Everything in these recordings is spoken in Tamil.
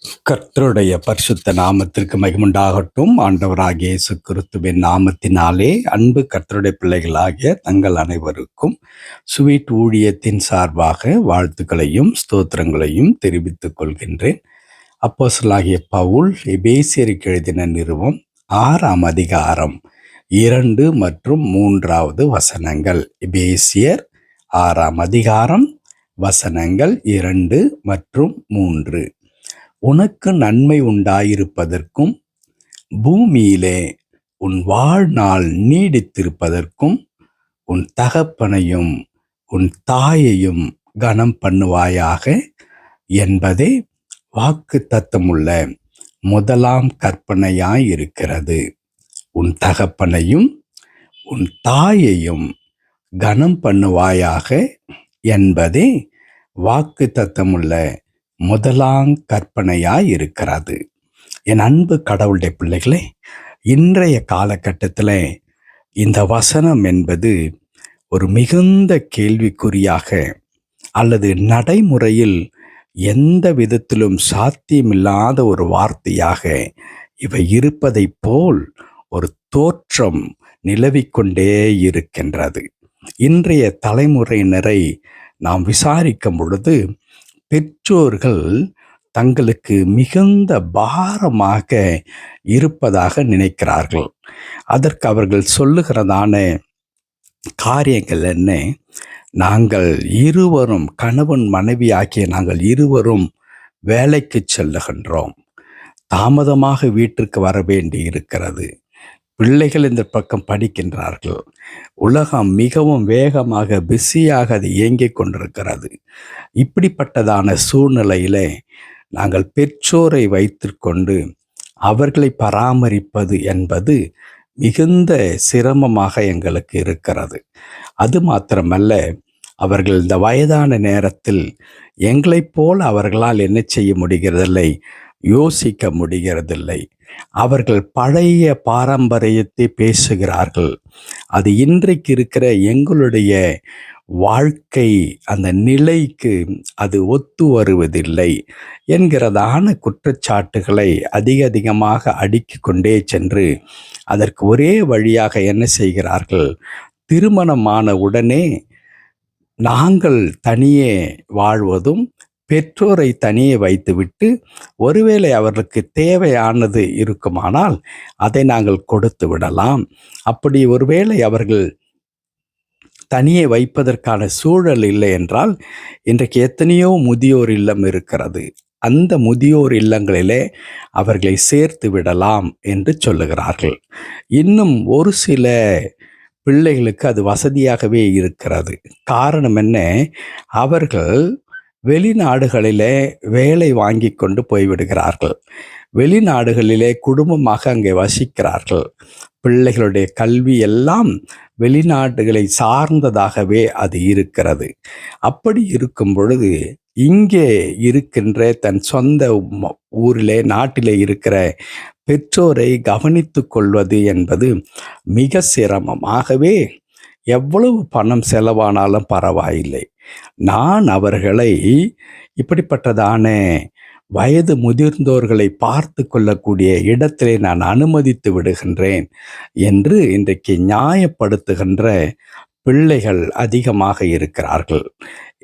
கர்த்தருடைய பரிசுத்த நாமத்திற்கு மகிமுண்டாகட்டும். ஆண்டவராகிய இயேசு கிறிஸ்துவின் நாமத்தினாலே அன்பு கர்த்தருடைய பிள்ளைகளாகிய தங்கள் அனைவருக்கும் ஸ்வீட் ஊழியத்தின் சார்பாக வாழ்த்துக்களையும் ஸ்தோத்திரங்களையும் தெரிவித்துக் கொள்கின்றேன். அப்போஸ்தலனாகிய பவுல் எபேசியருக்கு எழுதின நிருபம் 6ஆம் அதிகாரம் 2 மற்றும் 3வது வசனங்கள். எபேசியர் 6ஆம் அதிகாரம் வசனங்கள் 2 மற்றும் 3. உனக்கு நன்மை உண்டாயிருப்பதற்கும் பூமியிலே உன் வாழ்நாள் நீடித்திருப்பதற்கும் உன் தகப்பனையும் உன் தாயையும் கனம் பண்ணுவாயாக என்பதே வாக்கு தத்தமுள்ள முதலாம் கற்பனையாயிருக்கிறது. உன் தகப்பனையும் உன் தாயையும் கனம் பண்ணுவாயாக என்பதே வாக்கு தத்தமுள்ள முதலாம் கற்பனையாயிருக்கிறது. என் அன்பு கடவுளுடைய பிள்ளைகளே, இன்றைய காலகட்டத்தில் இந்த வசனம் என்பது ஒரு மிகுந்த கேள்விக்குறியாக அல்லது நடைமுறையில் எந்த விதத்திலும் சாத்தியமில்லாத ஒரு வார்த்தையாக இவை இருப்பதை போல் ஒரு தோற்றம் நிலவிக்கொண்டே இருக்கின்றது. இன்றைய தலைமுறையினரை நாம் விசாரிக்கும் பொழுது பெற்றோர்கள் தங்களுக்கு மிகுந்த பாரமாக இருப்பதாக நினைக்கிறார்கள். அதற்கு அவர்கள் சொல்லுகிறதான காரியங்கள் என்ன? நாங்கள் இருவரும், கணவன் மனைவி ஆகிய நாங்கள் இருவரும் வேலைக்கு செல்லுகின்றோம். தாமதமாக வீட்டிற்கு வர வேண்டி இருக்கிறது. பிள்ளைகள் இந்த பக்கம் படிக்கின்றார்கள். உலகம் மிகவும் வேகமாக பிஸியாக அது இயங்கிக் கொண்டிருக்கிறது. இப்படிப்பட்டதான சூழ்நிலையிலே நாங்கள் பெற்றோரை வைத்துக்கொண்டு அவர்களை பராமரிப்பது என்பது மிகுந்த சிரமமாக எங்களுக்கு இருக்கிறது. அது மாத்திரமல்ல, அவர்கள் இந்த வயதான நேரத்தில் எங்களைப் போல அவர்களால் என்ன செய்ய முடிகிறதில்லை, யோசிக்க முடிகிறதில்லை. அவர்கள் பழைய பாரம்பரியத்தை பேசுகிறார்கள். அது இன்றைக்கு இருக்கிற எங்களுடைய வாழ்க்கை அந்த நிலைக்கு அது ஒத்து வருவதில்லை என்கிறதான குற்றச்சாட்டுகளை அதிகமாக அடுக்கிக் கொண்டே சென்று அதற்கு ஒரே வழியாக என்ன செய்கிறார்கள்? திருமணமான உடனே நாங்கள் தனியே வாழ்வதும், பெற்றோரை தனியே வைத்துவிட்டு ஒருவேளை அவர்களுக்கு தேவையானது இருக்குமானால் அதை நாங்கள் கொடுத்து விடலாம். அப்படி ஒருவேளை அவர்கள் தனியே வைப்பதற்கான சூழல் இல்லை என்றால், இன்றைக்கு எத்தனையோ முதியோர் இல்லம் இருக்கிறது. அந்த முதியோர் இல்லங்களிலே அவர்களை சேர்த்து விடலாம் என்று சொல்லுகிறார்கள். இன்னும் ஒரு சில பிள்ளைகளுக்கு அது வசதியாகவே இருக்கிறது. காரணம் என்ன? அவர்கள் வெளிநாடுகளிலே வேலை வாங்கி கொண்டு போய்விடுகிறார்கள். வெளிநாடுகளிலே குடும்பமாக அங்கே வசிக்கிறார்கள். பிள்ளைகளுடைய கல்வி எல்லாம் வெளிநாடுகளை சார்ந்ததாகவே அது இருக்கிறது. அப்படி இருக்கும் பொழுது இங்கே இருக்கின்ற தன் சொந்த ஊரிலே, நாட்டிலே இருக்கிற பெற்றோரை கவனித்து கொள்வது என்பது மிக சிரமம். ஆகவே எவ்வளவு பணம் செலவானாலும் பரவாயில்லை, நான் அவர்களை இப்படிப்பட்டதான வயது முதிர்ந்தோர்களை பார்த்து கொள்ளக்கூடிய இடத்திலே நான் அனுமதித்து விடுகின்றேன் என்று இன்றைக்கு நியாயப்படுத்துகின்ற பிள்ளைகள் அதிகமாக இருக்கிறார்கள்.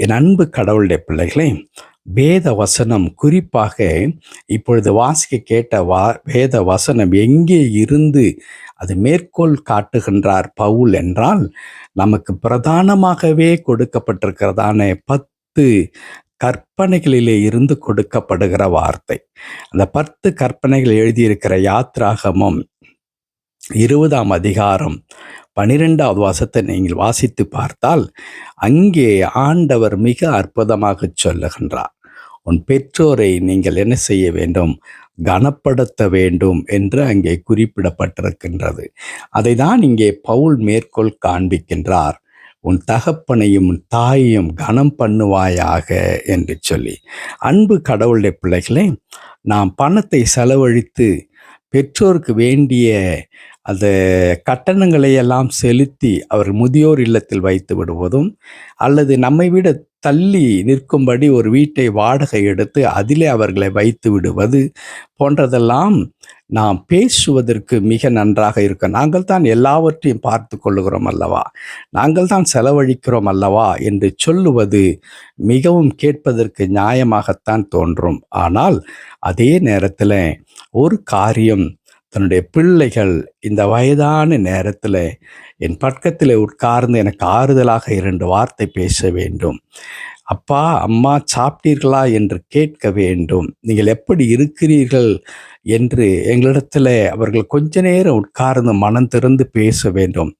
என் அன்பு கடவுளுடைய பிள்ளைகளே, வேத வசனம் குறிப்பாக இப்பொழுது வாசிக்க கேட்ட வேத வசனம் எங்கே இருந்து அது மேற்கோள் காட்டுகின்றார் பவுல் என்றால், நமக்கு பிரதானமாகவே கொடுக்கப்பட்டிருக்கிறதான 10 கற்பனைகளிலே இருந்து கொடுக்கப்படுகிற வார்த்தை. அந்த 10 கற்பனைகள் எழுதியிருக்கிற யாத்ராகமம் 20ஆம் அதிகாரம் 12வது வசனத்தை நீங்கள் வாசித்து பார்த்தால், அங்கே ஆண்டவர் மிக அற்புதமாக சொல்லுகின்றார். உன் பெற்றோரை நீங்கள் என்ன செய்ய வேண்டும்? கனப்படுத்த வேண்டும் என்று அங்கே குறிப்பிடப்பட்டிருக்கின்றது. அதை தான் இங்கே பவுல் மேற்கோள் காண்பிக்கின்றார். உன் தகப்பனையும் உன் தாயையும் கனம் பண்ணுவாயாக என்று சொல்லி. அன்பு கடவுளுடைய பிள்ளைகளே, நாம் பணத்தை செலவழித்து பெற்றோருக்கு வேண்டிய அந்த கட்டணங்களை எல்லாம் செலுத்தி அவர் முதியோர் இல்லத்தில் வைத்து விடுவதும், அல்லது நம்மை விட தள்ளி நிற்கும்படி ஒரு வீட்டை வாடகை எடுத்து அதிலே அவர்களை வைத்து விடுவது போன்றதெல்லாம் நாம் பேசுவதற்கு மிக நன்றாக இருக்கும். நாங்கள் தான் எல்லாவற்றையும் பார்த்து கொள்ளுகிறோம் அல்லவா, நாங்கள் தான் செலவழிக்கிறோம் அல்லவா என்று சொல்லுவது மிகவும் கேட்பதற்கு நியாயமாகத்தான் தோன்றும். ஆனால் அதே நேரத்தில் ஒரு காரியம், தன்னுடைய பிள்ளைகள் இந்த வயதான நேரத்தில் என் பக்கத்தில் உட்கார்ந்து எனக்கு ஆறுதலாக 2 வார்த்தை பேச வேண்டும். அப்பா, அம்மா சாப்பிட்டீர்களா என்று கேட்க வேண்டும். நீங்கள் எப்படி இருக்கிறீர்கள் என்று எங்களிடத்தில் அவர்கள் கொஞ்ச நேரம் உட்கார்ந்து மனம் திறந்து பேச வேண்டும்.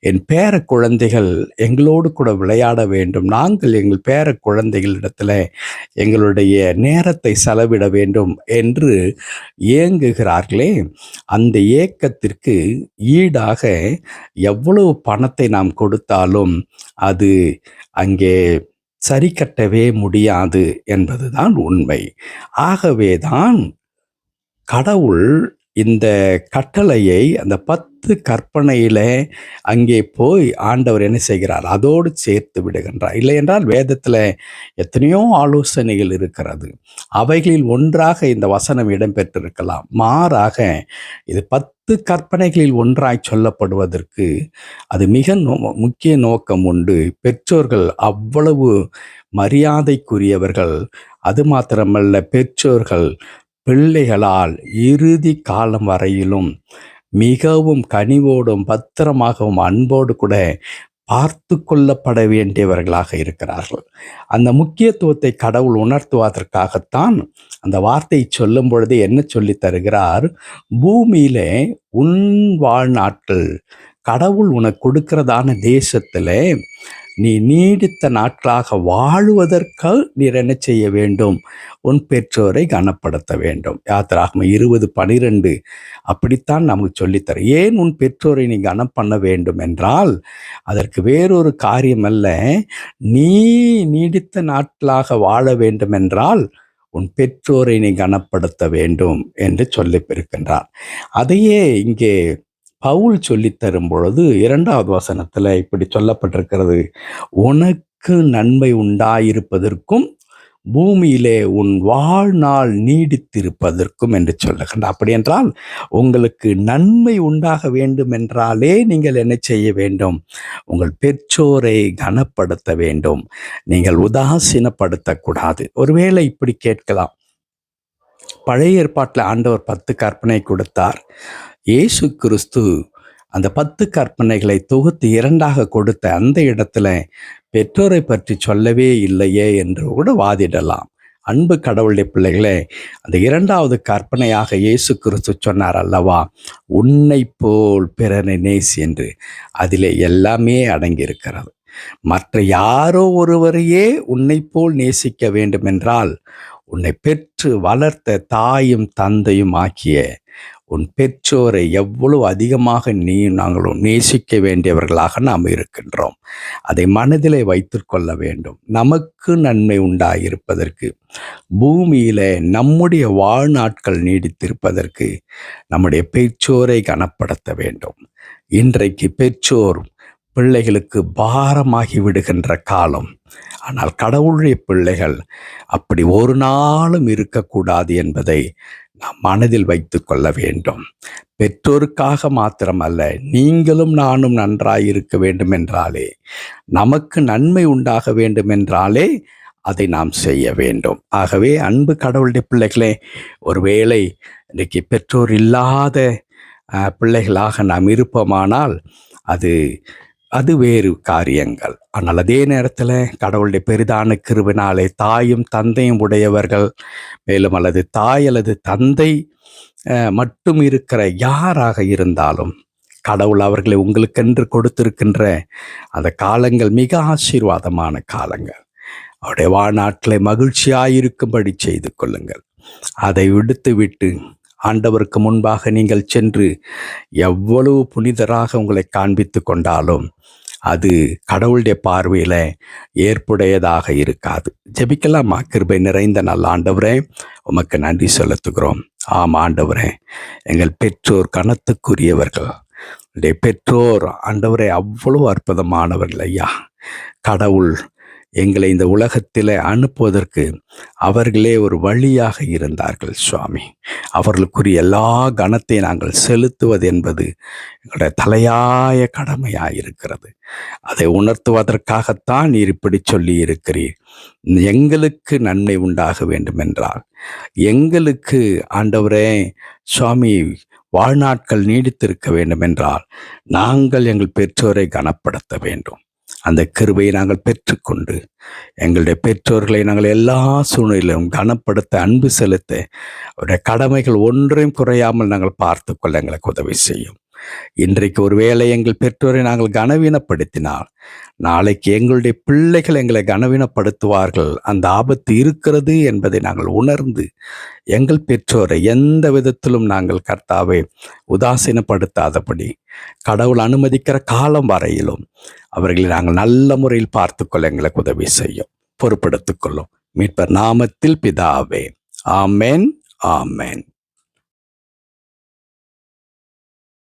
என் பேர குழந்தைகள் எங்களோடு கூட விளையாட வேண்டும். நாங்கள் எங்கள் பேர குழந்தைகளிடத்தில் எங்களுடைய நேரத்தை செலவிட வேண்டும் என்று ஏங்குகிறார்களே, அந்த ஏக்கத்திற்கு ஈடாக எவ்வளவு பணத்தை நாம் கொடுத்தாலும் அது அங்கே சரி கட்டவே முடியாது என்பதுதான் உண்மை. ஆகவேதான் கடவுள் இந்த கட்டளையை அந்த 10 கற்பனையில அங்கே போய் ஆண்டவர் என்ன செய்கிறார், அதோடு சேர்த்து விடுகின்றார். இல்லை என்றால் வேதத்தில் எத்தனையோ ஆலோசனைகள் இருக்கிறது. அவைகளில் ஒன்றாக இந்த வசனம் இடம்பெற்றிருக்கலாம். மாறாக இது 10 கற்பனைகளில் ஒன்றாய் சொல்லப்படுவதற்கு அது மிக முக்கிய நோக்கம் உண்டு. பெற்றோர்கள் அவ்வளவு மரியாதைக்குரியவர்கள். அது மாத்திரமல்ல, பெற்றோர்கள் பிள்ளைகளால் இறுதி காலம் வரையிலும் மிகவும் கனிவோடும் பத்திரமாகவும் அன்போடு கூட பார்த்து கொள்ளப்பட வேண்டியவர்களாக இருக்கிறார்கள். அந்த முக்கியத்துவத்தை கடவுள் உணர்த்துவதற்காகத்தான் அந்த வார்த்தை சொல்லும் பொழுது என்ன சொல்லி தருகிறார், பூமியிலே உன் வாழ்நாட்கள் கடவுள் உனக்கு கொடுக்கிறதான தேசத்தில் நீ நீடித்த நாட்களாக வாழுவதற்கு நீர் என்ன செய்ய வேண்டும், உன் பெற்றோரை கனப்படுத்த வேண்டும். யாத்திராகமம் 20:12 அப்படித்தான் நமக்கு சொல்லித்தர. ஏன் உன் பெற்றோரை நீ கனம் பண்ண வேண்டும் என்றால், அதற்கு வேறொரு காரியம் அல்ல. நீ நீடித்த நாட்களாக வாழ வேண்டும் என்றால் உன் பெற்றோரை நீ கனப்படுத்த வேண்டும் என்று சொல்லியிருக்கின்றார். அதையே இங்கே பவுல் சொல்லித்தரும் பொழுது 2வது வசனத்தில் இப்படி சொல்லப்பட்டிருக்கிறது, உனக்கு நன்மை உண்டாயிருப்பதற்கும் பூமியிலே உன் வாழ்நாள் நீடித்திருப்பதற்கும் என்று சொல்லுகின்றார். அப்படி என்றால் உங்களுக்கு நன்மை உண்டாக வேண்டும் என்றாலே நீங்கள் என்ன செய்ய வேண்டும், உங்கள் பெற்றோரை கனப்படுத்த வேண்டும். நீங்கள் உதாசீனப்படுத்தக்கூடாது. ஒருவேளை இப்படி கேட்கலாம், பழைய ஏற்பாட்டில் ஆண்டவர் 10 கற்பனை கொடுத்தார். இயேசு கிறிஸ்து அந்த 10 கற்பனைகளை தொகுத்து 2ஆக கொடுத்த அந்த இடத்துல பெற்றோரை பற்றி சொல்லவே இல்லையே என்று கூட வாதிடலாம். அன்பு கடவுளுடைய பிள்ளைகளே, அந்த 2வது கற்பனையாக இயேசு கிறிஸ்து சொன்னார் அல்லவா, உன்னை போல் பிறனை நேசி என்று. அதிலே எல்லாமே அடங்கியிருக்கிறது. மற்ற யாரோ ஒருவரையே உன்னை போல் நேசிக்க வேண்டும் என்றால், உன்னை பெற்று வளர்த்த தாயும் தந்தையும் ஆக்கிய உன் பெற்றோரை எவ்வளவு அதிகமாக நாங்களும் நேசிக்க வேண்டியவர்களாக நாம் இருக்கின்றோம். அதை மனதிலே வைத்து கொள்ள வேண்டும். நமக்கு நன்மை உண்டாயிருப்பதற்கு, பூமியில நம்முடைய வாழ்நாட்கள் நீடித்திருப்பதற்கு நம்முடைய பெற்றோரை கனப்படுத்த வேண்டும். இன்றைக்கு பெற்றோர் பிள்ளைகளுக்கு பாரமாகி விடுகின்ற காலம். ஆனால் கடவுளுடைய பிள்ளைகள் அப்படி ஒரு நாளும் இருக்கக்கூடாது என்பதை நாம் மனதில் வைத்து கொள்ள வேண்டும். பெற்றோருக்காக மாத்திரமல்ல, நீங்களும் நானும் நன்றாய் இருக்க வேண்டும் என்றாலே, நமக்கு நன்மை உண்டாக வேண்டும் என்றாலே அதை நாம் செய்ய வேண்டும். ஆகவே அன்பு கடவுளுடைய பிள்ளைகளே, ஒருவேளை இன்றைக்கு பெற்றோர் இல்லாத பிள்ளைகளாக நாம் இருப்போமானால் அது வேறு காரியங்கள். ஆனால் அதே நேரத்தில் கடவுளுடைய பெரிதான கிருபையினாலே தாயும் தந்தையும் உடையவர்கள், மேலும் அல்லது தாய் அல்லது தந்தை மட்டும் இருக்கிற யாராக இருந்தாலும் கடவுள் அவர்களை உங்களுக்கென்று கொடுத்திருக்கின்ற அந்த காலங்கள் மிக ஆசீர்வாதமான காலங்கள். அவருடைய வாழ்நாட்களை மகிழ்ச்சியாயிருக்கும்படி செய்து கொள்ளுங்கள். அதை விடுத்து ஆண்டவருக்கு முன்பாக நீங்கள் சென்று எவ்வளவு புனிதராக உங்களை காண்பித்து கொண்டாலும் அது கடவுளுடைய பார்வையில் ஏற்புடையதாக இருக்காது. ஜெபிக்கலாமா? கிருபை நிறைந்த நல்ல ஆண்டவரே, உமக்கு நன்றி செலுத்துகிறோம். ஆம் ஆண்டவரே, எங்கள் பெற்றோர் கனத்துக்குரியவர்கள். பெற்றோர் ஆண்டவரே அவ்வளவு அற்புதமானவர்கள் ஐயா. கடவுள் எங்களை இந்த உலகத்தில் அனுப்புவதற்கு அவர்களே ஒரு வழியாக இருந்தார்கள் சுவாமி. அவர்களுக்குரிய எல்லா கனத்தை நாங்கள் செலுத்துவது என்பது எங்களுடைய தலையாய கடமையாக இருக்கிறது. அதை உணர்த்துவதற்காகத்தான் நீர் இப்படி சொல்லி இருக்கிறீர். எங்களுக்கு நன்மை உண்டாக வேண்டுமென்றால், எங்களுக்கு ஆண்டவரே சுவாமி வாழ்நாட்கள் நீடித்திருக்க வேண்டுமென்றால், நாங்கள் எங்கள் பெற்றோரை கனப்படுத்த வேண்டும். அந்த கிருபையை நாங்கள் பெற்றுக்கொண்டு எங்களுடைய பெற்றோர்களை நாங்கள் எல்லா சூழ்நிலையிலும் கனப்படுத்த, அன்பு செலுத்த, அவருடைய கடமைகள் ஒன்றையும் குறையாமல் நாங்கள் பார்த்து கொள்ள எங்களுக்கு உதவி செய்யும். இன்றைக்கு ஒருவேளை எங்கள் பெற்றோரை நாங்கள் கனவீனப்படுத்தினால், நாளைக்கு எங்களுடைய பிள்ளைகள் எங்களை கனவீனப்படுத்துவார்கள். அந்த ஆபத்து இருக்கிறது என்பதை நாங்கள் உணர்ந்து எங்கள் பெற்றோரை எந்த விதத்திலும் நாங்கள் கர்த்தாவை உதாசீனப்படுத்தாதபடி, கடவுள் அனுமதிக்கிற காலம் வரையிலும் அவர்களை நாங்கள் நல்ல முறையில் பார்த்து கொள்ள எங்களுக்கு உதவி செய்யும். பொறுப்படுத்திக் கொள்ளும். மீட்பர் நாமத்தில் பிதாவே. ஆமென், ஆமென்.